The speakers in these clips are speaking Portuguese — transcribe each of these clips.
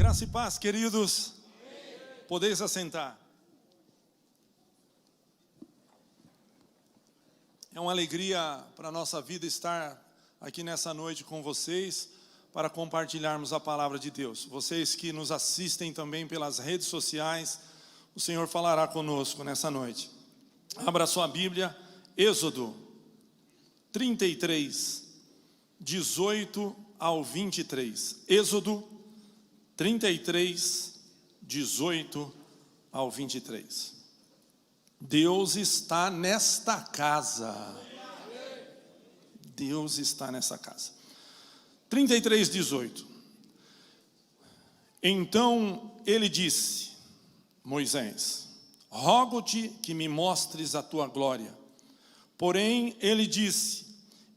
Graça e paz, queridos. Podeis assentar. É uma alegria para a nossa vida estar aqui nessa noite com vocês, para compartilharmos a palavra de Deus. Vocês que nos assistem também pelas redes sociais, o Senhor falará conosco nessa noite. Abra sua Bíblia, Êxodo 33, 18 ao 23. Êxodo 33, 18 ao 23. Deus está nesta casa. Deus está nessa casa. 33, 18. Então ele disse: Moisés, rogo-te que me mostres a tua glória. Porém ele disse: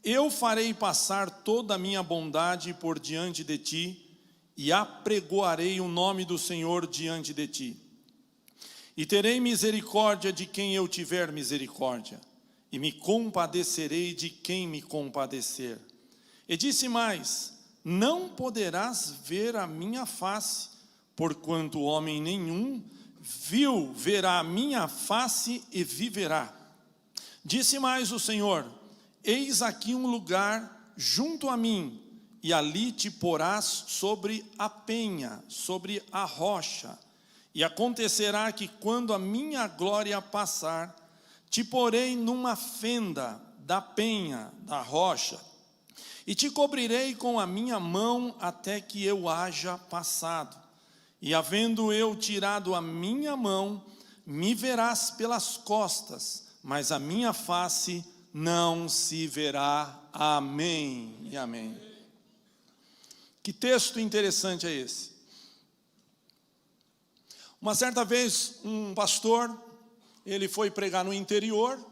eu farei passar toda a minha bondade por diante de ti, e apregoarei o nome do Senhor diante de ti. E terei misericórdia de quem eu tiver misericórdia, e me compadecerei de quem me compadecer. E disse mais: não poderás ver a minha face, porquanto homem nenhum verá a minha face e viverá. Disse mais o Senhor: eis aqui um lugar junto a mim, e ali te porás sobre a penha, sobre a rocha. E acontecerá que quando a minha glória passar, te porei numa fenda da penha, da rocha, e te cobrirei com a minha mão até que eu haja passado. E havendo eu tirado a minha mão, me verás pelas costas, mas a minha face não se verá. Amém e amém. Que texto interessante é esse? Uma certa vez, um pastor, ele foi pregar no interior,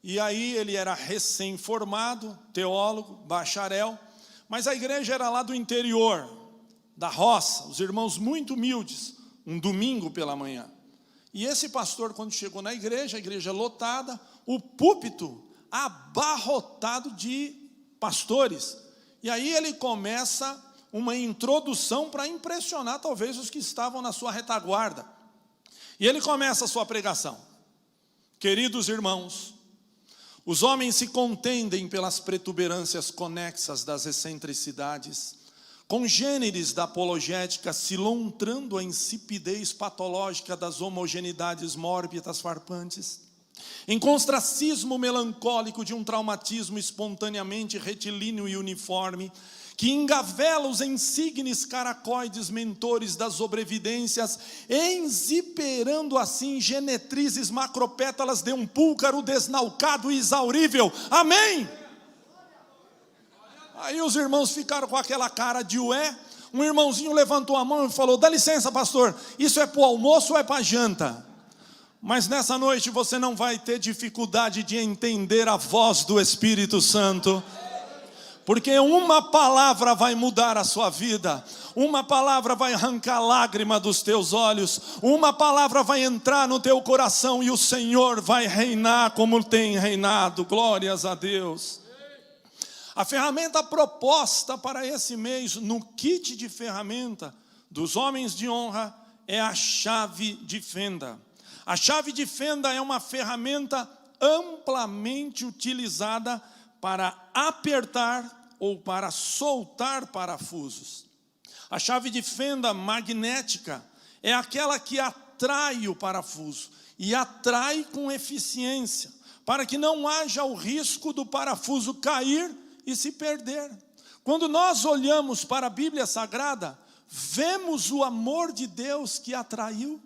e aí ele era recém-formado, teólogo, bacharel, mas a igreja era lá do interior, da roça, os irmãos muito humildes, um domingo pela manhã. E esse pastor, quando chegou na igreja, a igreja lotada, o púlpito abarrotado de pastores. E aí ele começa uma introdução para impressionar talvez os que estavam na sua retaguarda. E ele começa a sua pregação. Queridos irmãos, os homens se contendem pelas protuberâncias conexas das excentricidades, congêneres da apologética, se lontrando a insipidez patológica das homogeneidades mórbidas farpantes, em constracismo melancólico de um traumatismo espontaneamente retilíneo e uniforme, que engavela os insígnes caracoides mentores das sobrevidências, enziperando assim genetrizes macropétalas de um púlcaro desnaucado e exaurível. Amém? Aí os irmãos ficaram com aquela cara de ué. Um irmãozinho levantou a mão e falou: dá licença, pastor, isso é para o almoço ou é para a janta? Mas nessa noite você não vai ter dificuldade de entender a voz do Espírito Santo, porque uma palavra vai mudar a sua vida, uma palavra vai arrancar lágrima dos teus olhos, uma palavra vai entrar no teu coração e o Senhor vai reinar como tem reinado. Glórias a Deus. A ferramenta proposta para esse mês no kit de ferramenta dos homens de honra é a chave de fenda. A chave de fenda é uma ferramenta amplamente utilizada para apertar ou para soltar parafusos. A chave de fenda magnética é aquela que atrai o parafuso, e atrai com eficiência, para que não haja o risco do parafuso cair e se perder. Quando nós olhamos para a Bíblia Sagrada, vemos o amor de Deus que atraiu.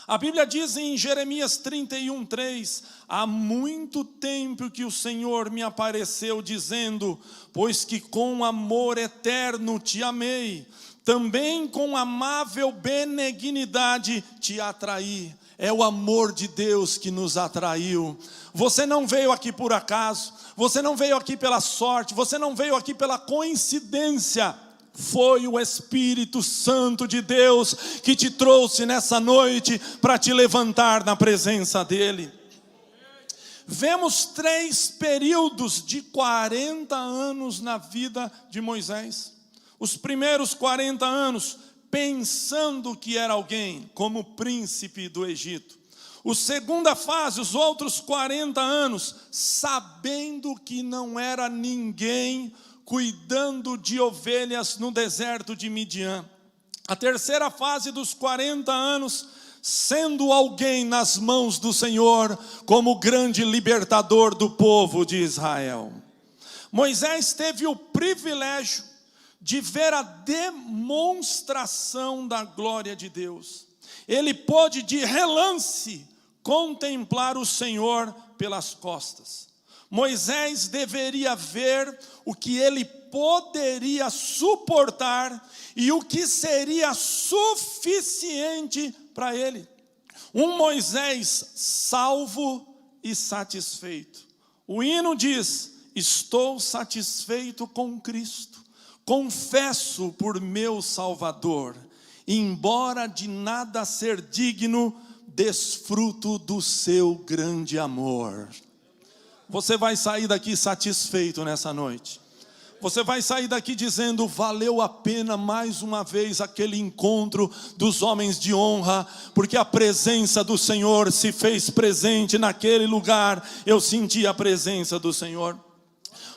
A Bíblia diz em Jeremias 31, 3, há muito tempo que o Senhor me apareceu dizendo, pois que com amor eterno te amei, também com amável benignidade te atraí. É o amor de Deus que nos atraiu. Você não veio aqui por acaso, você não veio aqui pela sorte, você não veio aqui pela coincidência. Foi o Espírito Santo de Deus que te trouxe nessa noite para te levantar na presença dEle. Vemos 3 períodos de 40 anos na vida de Moisés. Os primeiros 40 anos, pensando que era alguém, como príncipe do Egito. A segunda fase, os outros 40 anos, sabendo que não era ninguém, cuidando de ovelhas no deserto de Midian. A terceira fase dos 40 anos, sendo alguém nas mãos do Senhor, como grande libertador do povo de Israel. Moisés teve o privilégio de ver a demonstração da glória de Deus. Ele pôde de relance contemplar o Senhor pelas costas. Moisés deveria ver o que ele poderia suportar e o que seria suficiente para ele. Um Moisés salvo e satisfeito. O hino diz: estou satisfeito com Cristo, confesso por meu Salvador, embora de nada ser digno, desfruto do seu grande amor. Você vai sair daqui satisfeito nessa noite. Você vai sair daqui dizendo: valeu a pena mais uma vez aquele encontro dos homens de honra, porque a presença do Senhor se fez presente naquele lugar. Eu senti a presença do Senhor.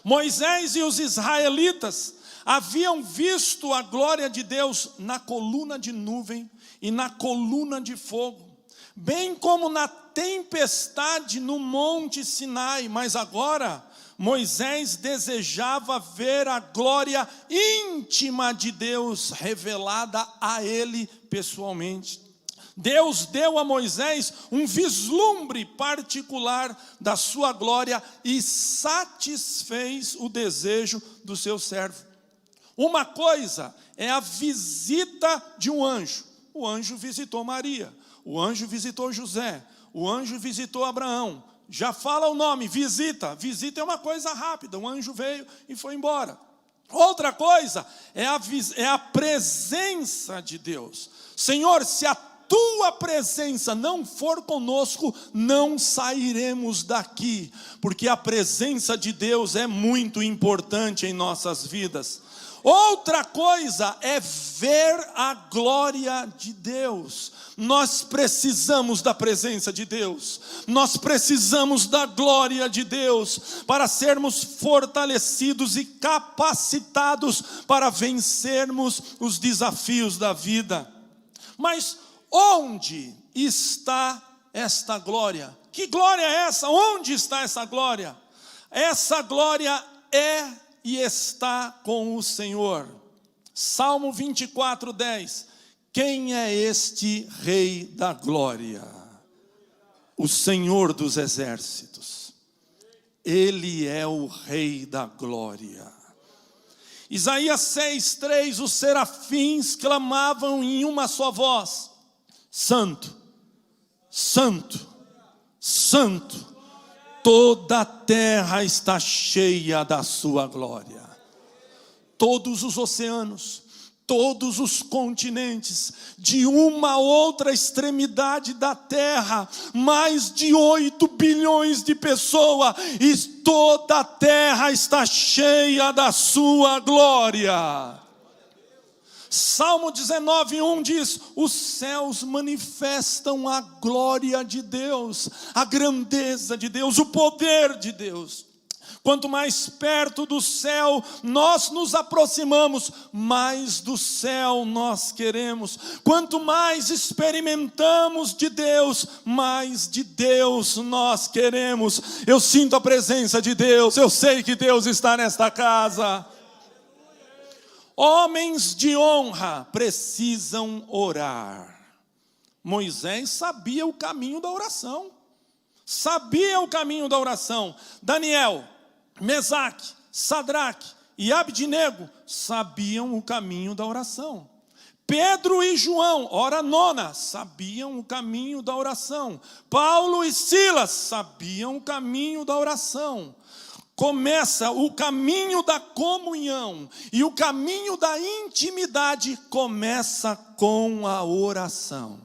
Moisés e os israelitas haviam visto a glória de Deus na coluna de nuvem e na coluna de fogo, bem como na tempestade no monte Sinai. Mas agora Moisés desejava ver a glória íntima de Deus revelada a ele pessoalmente. Deus deu a Moisés um vislumbre particular da sua glória e satisfez o desejo do seu servo. Uma coisa é a visita de um anjo. O anjo visitou Maria, o anjo visitou José, o anjo visitou Abraão. Já fala o nome, visita. Visita é uma coisa rápida, um anjo veio e foi embora. Outra coisa é a presença de Deus. Senhor, se a tua presença não for conosco, não sairemos daqui, porque a presença de Deus é muito importante em nossas vidas. Outra coisa é ver a glória de Deus. Nós precisamos da presença de Deus, nós precisamos da glória de Deus, para sermos fortalecidos e capacitados para vencermos os desafios da vida. Mas onde está esta glória? Que glória é essa? Onde está essa glória? Essa glória é e está com o Senhor. Salmo 24, 10. Quem é este Rei da glória? O Senhor dos exércitos. Ele é o Rei da glória. Isaías 6, 3. Os serafins clamavam em uma só voz: Santo, Santo, Santo, toda a terra está cheia da sua glória. Todos os oceanos, todos os continentes, de uma outra extremidade da terra, mais de 8 bilhões de pessoas, e toda a terra está cheia da sua glória. Salmo 19, 1 diz: os céus manifestam a glória de Deus, a grandeza de Deus, o poder de Deus. Quanto mais perto do céu nós nos aproximamos, mais do céu nós queremos. Quanto mais experimentamos de Deus, mais de Deus nós queremos. Eu sinto a presença de Deus, eu sei que Deus está nesta casa. Homens de honra precisam orar. Moisés sabia o caminho da oração. Sabia o caminho da oração. Daniel, Mesaque, Sadraque e Abdinego sabiam o caminho da oração. Pedro e João, hora nona, sabiam o caminho da oração. Paulo e Silas sabiam o caminho da oração. Começa o caminho da comunhão e o caminho da intimidade começa com a oração.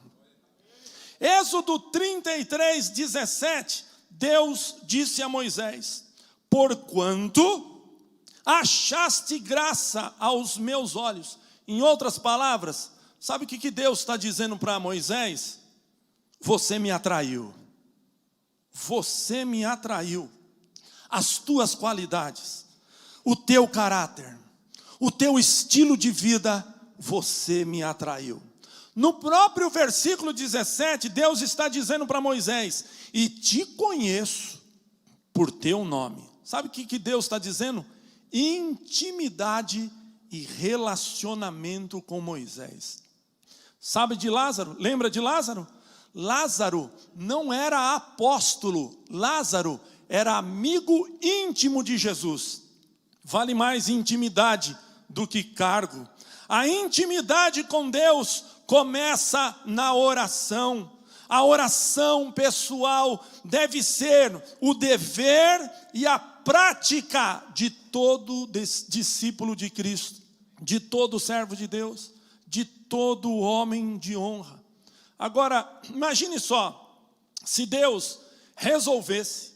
Êxodo 33, 17, Deus disse a Moisés: porquanto achaste graça aos meus olhos. Em outras palavras, Sabe o que Deus está dizendo para Moisés? Você me atraiu. Você me atraiu. As tuas qualidades, o teu caráter, o teu estilo de vida, você me atraiu. No próprio versículo 17, Deus está dizendo para Moisés: e te conheço por teu nome. Sabe o que Deus está dizendo? Intimidade e relacionamento com Moisés. Sabe de Lázaro? Lembra de Lázaro? Lázaro não era apóstolo, Lázaro era amigo íntimo de Jesus. Vale mais intimidade do que cargo. A intimidade com Deus começa na oração. A oração pessoal deve ser o dever e a prática de todo discípulo de Cristo, de todo servo de Deus, de todo homem de honra. Agora, imagine só, se Deus resolvesse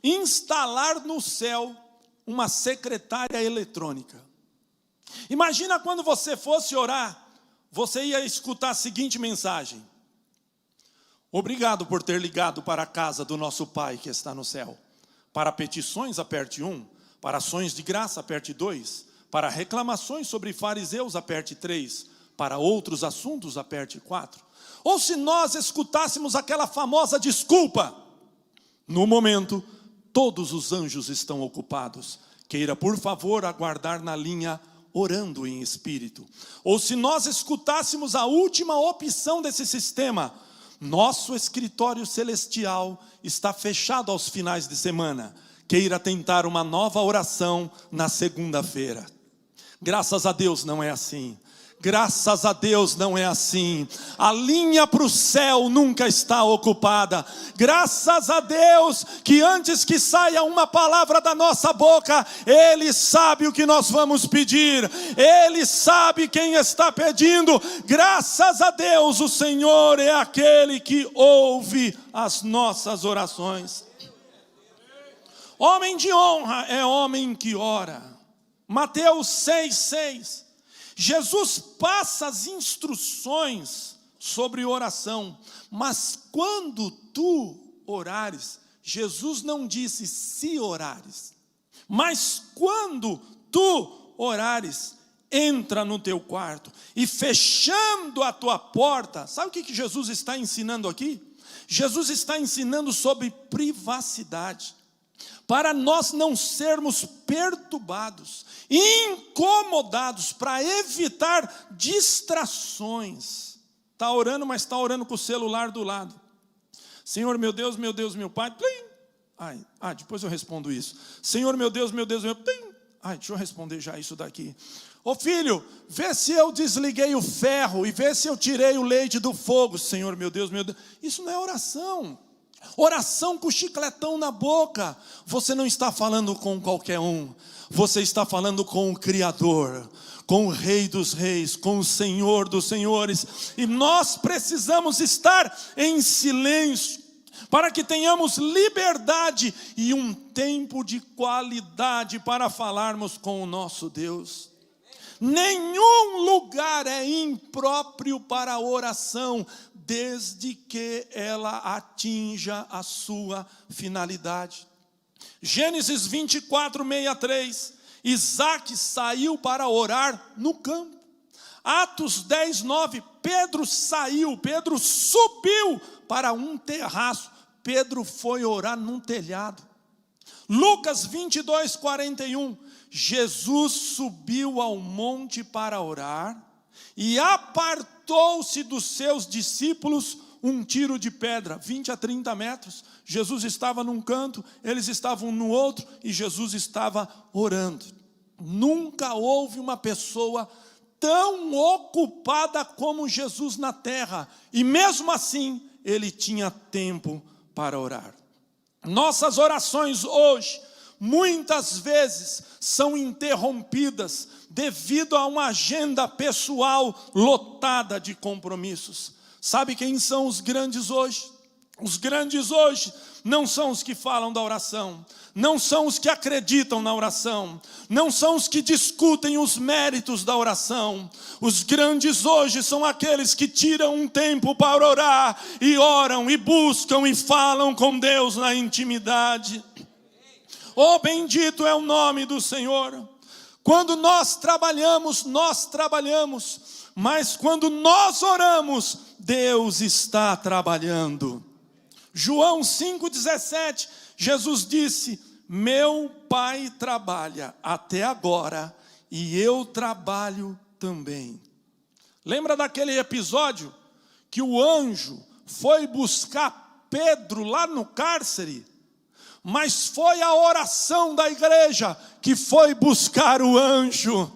instalar no céu uma secretária eletrônica. Imagina quando você fosse orar, você ia escutar a seguinte mensagem: obrigado por ter ligado para a casa do nosso Pai que está no céu. Para petições, aperte 1. Para ações de graça, aperte 2. Para reclamações sobre fariseus, aperte 3. Para outros assuntos, aperte 4. Ou se nós escutássemos aquela famosa desculpa: no momento, todos os anjos estão ocupados. Queira, por favor, aguardar na linha, orando em espírito. Ou se nós escutássemos a última opção desse sistema: nosso escritório celestial está fechado aos finais de semana. Queira tentar uma nova oração na segunda-feira. Graças a Deus não é assim. Graças a Deus não é assim. A linha para o céu nunca está ocupada. Graças a Deus que antes que saia uma palavra da nossa boca, Ele sabe o que nós vamos pedir. Ele sabe quem está pedindo. Graças a Deus, o Senhor é aquele que ouve as nossas orações. Homem de honra é homem que ora. Mateus 6:6. Jesus passa as instruções sobre oração, mas quando tu orares, Jesus não disse se orares, mas quando tu orares, entra no teu quarto e fechando a tua porta. Sabe o que Jesus está ensinando aqui? Jesus está ensinando sobre privacidade, para nós não sermos perturbados, incomodados, para evitar distrações. Está orando, mas está orando com o celular do lado. Senhor, meu Deus, meu Pai. Depois eu respondo isso. Senhor, meu Deus, meu Pai. Deixa eu responder já isso daqui. Ô filho, vê se eu desliguei o ferro e vê se eu tirei o leite do fogo. Senhor, meu Deus. Isso não é oração. Oração com chicletão na boca. Você não está falando com qualquer um. Você está falando com o Criador, com o Rei dos Reis, com o Senhor dos Senhores. E nós precisamos estar em silêncio, para que tenhamos liberdade e um tempo de qualidade para falarmos com o nosso Deus. Nenhum lugar é impróprio para a oração, desde que ela atinja a sua finalidade. Gênesis 24:63, Isaac saiu para orar no campo. Atos 10:9, Pedro subiu para um terraço. Pedro foi orar num telhado. Lucas 22:41, Jesus subiu ao monte para orar e apartou-se dos seus discípulos um tiro de pedra, 20 a 30 metros. Jesus estava num canto, eles estavam no outro e Jesus estava orando. Nunca houve uma pessoa tão ocupada como Jesus na terra, e mesmo assim ele tinha tempo para orar. Nossas orações hoje muitas vezes são interrompidas devido a uma agenda pessoal lotada de compromissos. Sabe quem são os grandes hoje? Os grandes hoje não são os que falam da oração, não são os que acreditam na oração, não são os que discutem os méritos da oração. Os grandes hoje são aqueles que tiram um tempo para orar, e oram, e buscam, e falam com Deus na intimidade. Oh, bendito é o nome do Senhor. Quando nós trabalhamos, mas quando nós oramos, Deus está trabalhando. João 5,17, Jesus disse: meu Pai trabalha até agora, e eu trabalho também. Lembra daquele episódio que o anjo foi buscar Pedro lá no cárcere? Mas foi a oração da igreja que foi buscar o anjo.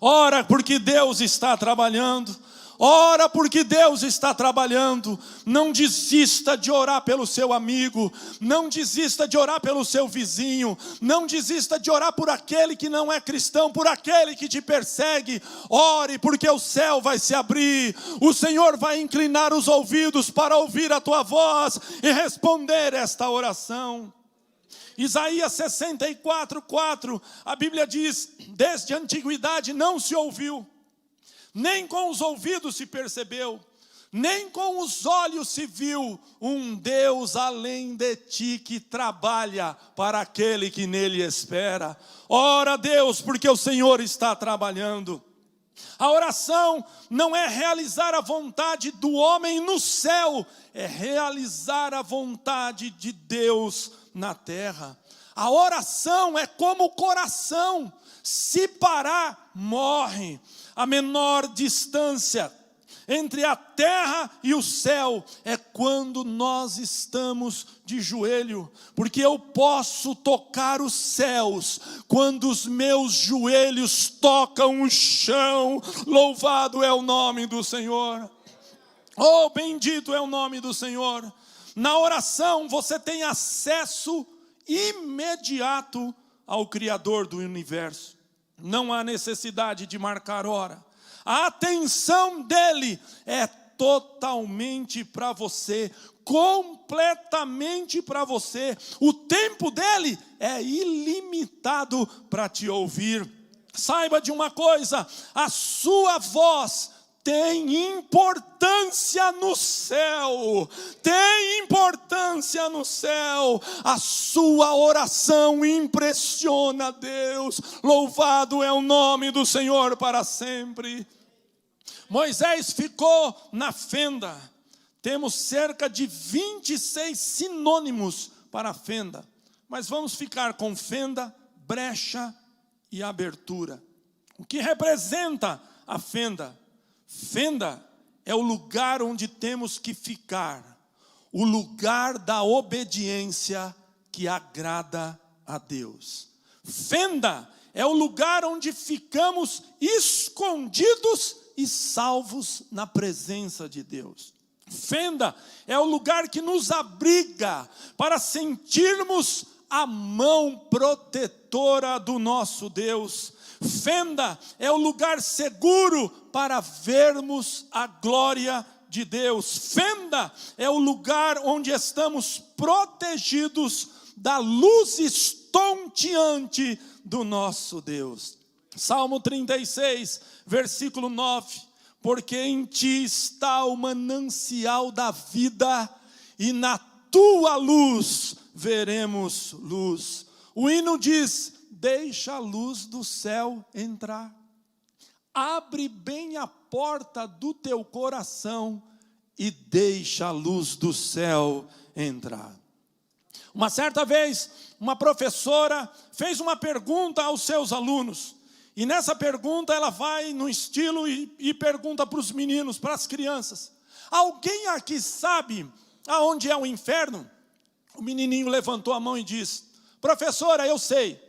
Ora, porque Deus está trabalhando. Ora, porque Deus está trabalhando. Não desista de orar pelo seu amigo, não desista de orar pelo seu vizinho, não desista de orar por aquele que não é cristão, por aquele que te persegue. Ore, porque o céu vai se abrir, o Senhor vai inclinar os ouvidos para ouvir a tua voz e responder esta oração. Isaías 64:4, a Bíblia diz: desde a antiguidade não se ouviu, nem com os ouvidos se percebeu, nem com os olhos se viu um Deus além de ti que trabalha para aquele que nele espera. Ora, Deus, porque o Senhor está trabalhando. A oração não é realizar a vontade do homem no céu, é realizar a vontade de Deus na terra. A oração é como o coração: se parar, morre. A menor distância entre a terra e o céu é quando nós estamos de joelho, porque eu posso tocar os céus quando os meus joelhos tocam o chão. Louvado é o nome do Senhor. Oh, bendito é o nome do Senhor. Na oração você tem acesso imediato ao Criador do universo. Não há necessidade de marcar hora. A atenção dele é totalmente para você, completamente para você. O tempo dele é ilimitado para te ouvir. Saiba de uma coisa: a sua voz tem importância no céu, tem importância no céu. A sua oração impressiona a Deus. Louvado é o nome do Senhor para sempre. Moisés ficou na fenda. Temos cerca de 26 sinônimos para fenda, mas vamos ficar com fenda, brecha e abertura. O que representa a fenda? Fenda é o lugar onde temos que ficar, o lugar da obediência que agrada a Deus. Fenda é o lugar onde ficamos escondidos e salvos na presença de Deus. Fenda é o lugar que nos abriga para sentirmos a mão protetora do nosso Deus. Fenda é o lugar seguro para vermos a glória de Deus. Fenda é o lugar onde estamos protegidos da luz estonteante do nosso Deus. Salmo 36, versículo 9. Porque em ti está o manancial da vida, e na tua luz veremos luz. O hino diz: deixa a luz do céu entrar. Abre bem a porta do teu coração e deixa a luz do céu entrar. Uma certa vez, uma professora fez uma pergunta aos seus alunos. E nessa pergunta ela vai no estilo e pergunta para os meninos, para as crianças: alguém aqui sabe aonde é o inferno? O menininho levantou a mão e disse: professora, eu sei.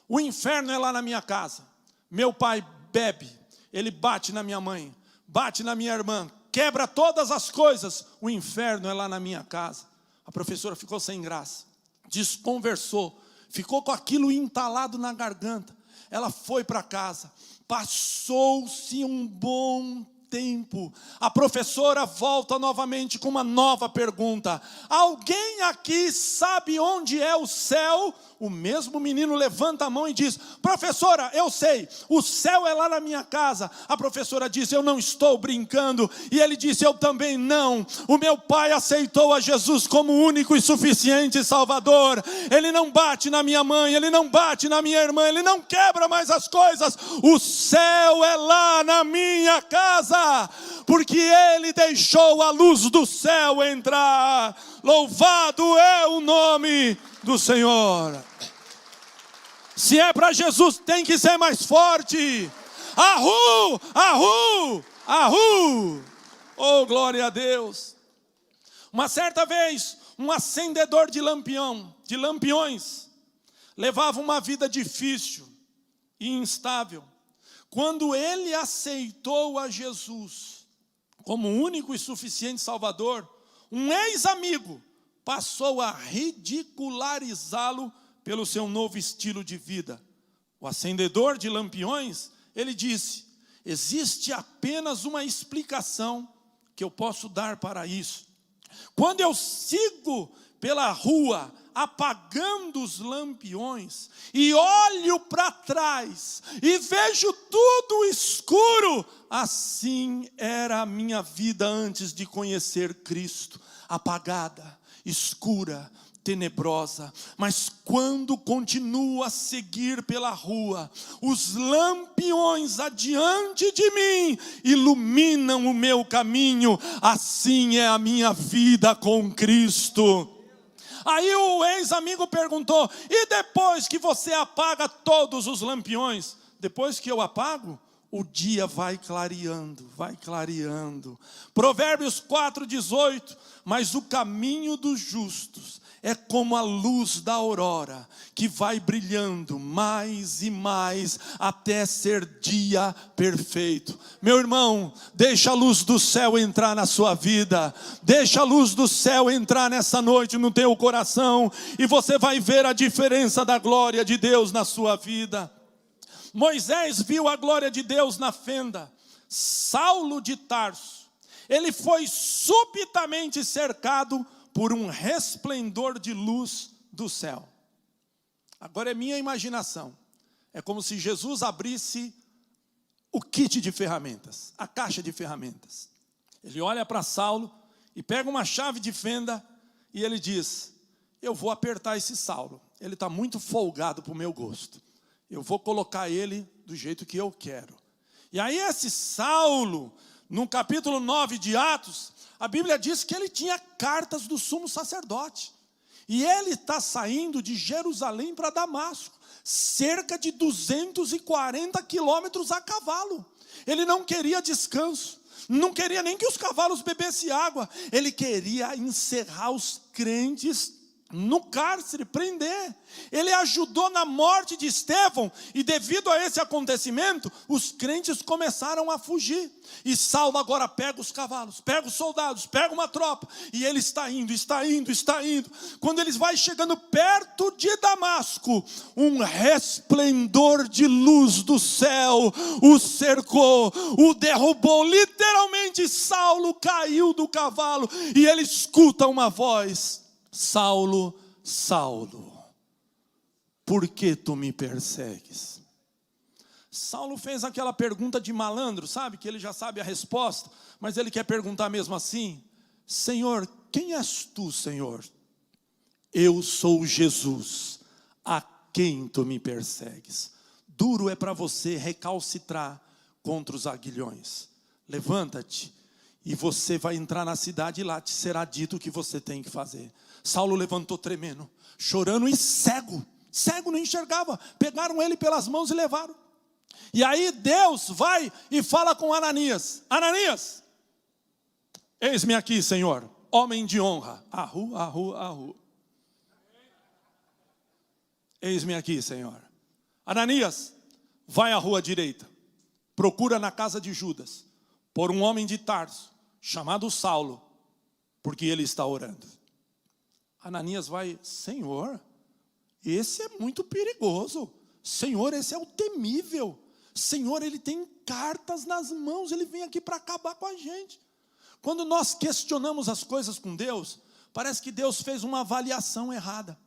O inferno é lá na minha casa. Meu pai bebe, ele bate na minha mãe, bate na minha irmã, quebra todas as coisas. O inferno é lá na minha casa. A professora ficou sem graça, desconversou, ficou com aquilo entalado na garganta. Ela foi para casa, passou-se um bom tempo, a professora volta novamente com uma nova pergunta: alguém aqui sabe onde é o céu? O mesmo menino levanta a mão e diz: professora, eu sei, o céu é lá na minha casa. A professora diz: eu não estou brincando. E ele disse: eu também não. O meu pai aceitou a Jesus como único e suficiente Salvador. Ele não bate na minha mãe, ele não bate na minha irmã, ele não quebra mais as coisas. O céu é lá na minha casa, porque ele deixou a luz do céu entrar. Louvado é o nome do Senhor. Se é para Jesus, tem que ser mais forte. Ahu, ahu, ahu. Oh, glória a Deus. Uma certa vez, um acendedor de lampiões, levava uma vida difícil e instável. Quando ele aceitou a Jesus como único e suficiente Salvador, um ex-amigo passou a ridicularizá-lo pelo seu novo estilo de vida. O acendedor de lampiões, ele disse: existe apenas uma explicação que eu posso dar para isso. Quando eu sigo pela rua apagando os lampiões e olho para trás e vejo tudo escuro, assim era a minha vida antes de conhecer Cristo, apagada, escura, tenebrosa. Mas quando continuo a seguir pela rua, os lampiões adiante de mim iluminam o meu caminho. Assim é a minha vida com Cristo. Aí o ex-amigo perguntou: e depois que você apaga todos os lampiões? Depois que eu apago, o dia vai clareando, vai clareando. Provérbios 4:18, mas o caminho dos justos é como a luz da aurora, que vai brilhando mais e mais até ser dia perfeito. Meu irmão, deixa a luz do céu entrar na sua vida, deixa a luz do céu entrar nessa noite no teu coração, e você vai ver a diferença da glória de Deus na sua vida. Moisés viu a glória de Deus na fenda. Saulo de Tarso, ele foi subitamente cercado por um resplendor de luz do céu. Agora é minha imaginação. É como se Jesus abrisse o kit de ferramentas, a caixa de ferramentas. Ele olha para Saulo e pega uma chave de fenda e ele diz: eu vou apertar esse Saulo. Ele está muito folgado para o meu gosto. Eu vou colocar ele do jeito que eu quero. E aí esse Saulo, no capítulo 9 de Atos, a Bíblia diz que ele tinha cartas do sumo sacerdote. E ele está saindo de Jerusalém para Damasco, cerca de 240 quilômetros a cavalo. Ele não queria descanso, não queria nem que os cavalos bebessem água. Ele queria encerrar os crentes no cárcere, prender. Ele ajudou na morte de Estevão, e devido a esse acontecimento, os crentes começaram a fugir. E Saulo agora pega os cavalos, pega os soldados, pega uma tropa, e ele está indo. Quando ele vai chegando perto de Damasco, um resplendor de luz do céu o cercou, o derrubou. Literalmente, Saulo caiu do cavalo, e ele escuta uma voz: Saulo, Saulo, por que tu me persegues? Saulo fez aquela pergunta de malandro, sabe? Que ele já sabe a resposta, mas ele quer perguntar mesmo assim: Senhor, quem és tu, Senhor? Eu sou Jesus, a quem tu me persegues? Duro é para você recalcitrar contra os aguilhões. Levanta-te e você vai entrar na cidade, e lá te será dito o que você tem que fazer. Saulo levantou tremendo, chorando e cego não enxergava. Pegaram ele pelas mãos e levaram. E aí Deus vai e fala com Ananias: Ananias, eis-me aqui, Senhor, homem de honra. Ahu. Eis-me aqui, Senhor. Ananias, vai à rua direita, procura na casa de Judas por um homem de Tarso, chamado Saulo, porque ele está orando. Ananias vai: Senhor, esse é muito perigoso. Senhor, esse é o temível. Senhor, ele tem cartas nas mãos, ele vem aqui para acabar com a gente. Quando nós questionamos as coisas com Deus, parece que Deus fez uma avaliação errada.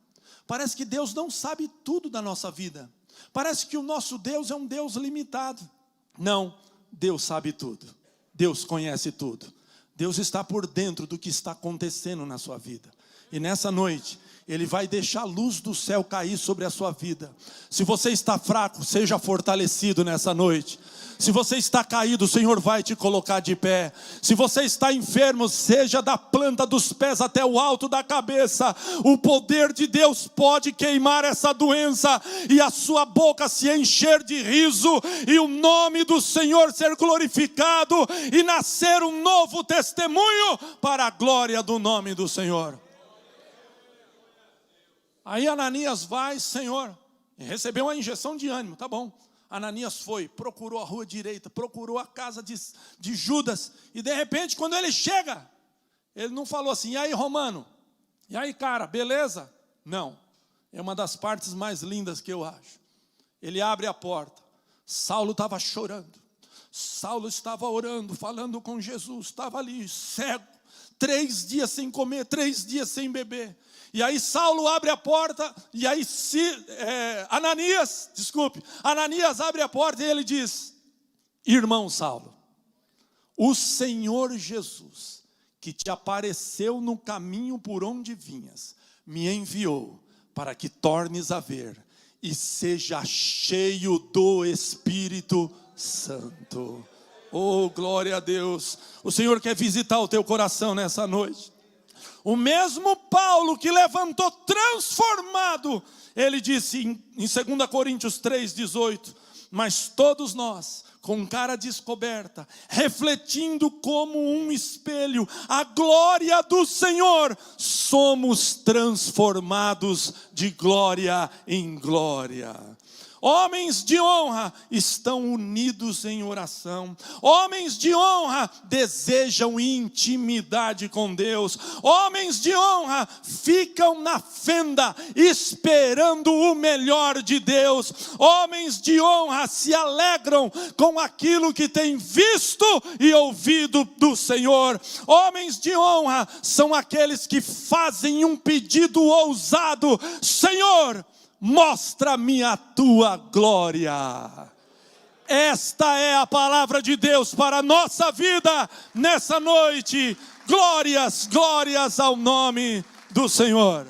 Parece que Deus não sabe tudo da nossa vida. Parece que o nosso Deus é um Deus limitado. Não, Deus sabe tudo. Deus conhece tudo. Deus está por dentro do que está acontecendo na sua vida. E nessa noite, Ele vai deixar a luz do céu cair sobre a sua vida. Se você está fraco, seja fortalecido nessa noite. Se você está caído, o Senhor vai te colocar de pé. Se você está enfermo, seja da planta dos pés até o alto da cabeça. O poder de Deus pode queimar essa doença e a sua boca se encher de riso e o nome do Senhor ser glorificado e nascer um novo testemunho para a glória do nome do Senhor. Aí Ananias vai, Senhor, e recebeu uma injeção de ânimo, tá bom. Ananias foi, procurou a rua direita, procurou a casa de Judas, e de repente quando ele chega, ele não falou assim, e aí Romano, e aí cara, beleza? Não, é uma das partes mais lindas que eu acho. Ele abre a porta, Saulo estava chorando, Saulo estava orando, falando com Jesus, estava ali cego, 3 dias sem comer, 3 dias sem beber. E aí Saulo abre a porta, e aí Ananias abre a porta e ele diz, irmão Saulo, o Senhor Jesus, que te apareceu no caminho por onde vinhas, me enviou para que tornes a ver e seja cheio do Espírito Santo. Oh, glória a Deus. O Senhor quer visitar o teu coração nessa noite. O mesmo Paulo que levantou transformado, ele disse em 2 Coríntios 3,18, mas todos nós, com cara descoberta, refletindo como um espelho a glória do Senhor, somos transformados de glória em glória. Homens de honra estão unidos em oração. Homens de honra desejam intimidade com Deus. Homens de honra ficam na fenda esperando o melhor de Deus. Homens de honra se alegram com aquilo que têm visto e ouvido do Senhor. Homens de honra são aqueles que fazem um pedido ousado: Senhor, mostra-me a tua glória. Esta é a palavra de Deus para a nossa vida nessa noite. Glórias, glórias ao nome do Senhor.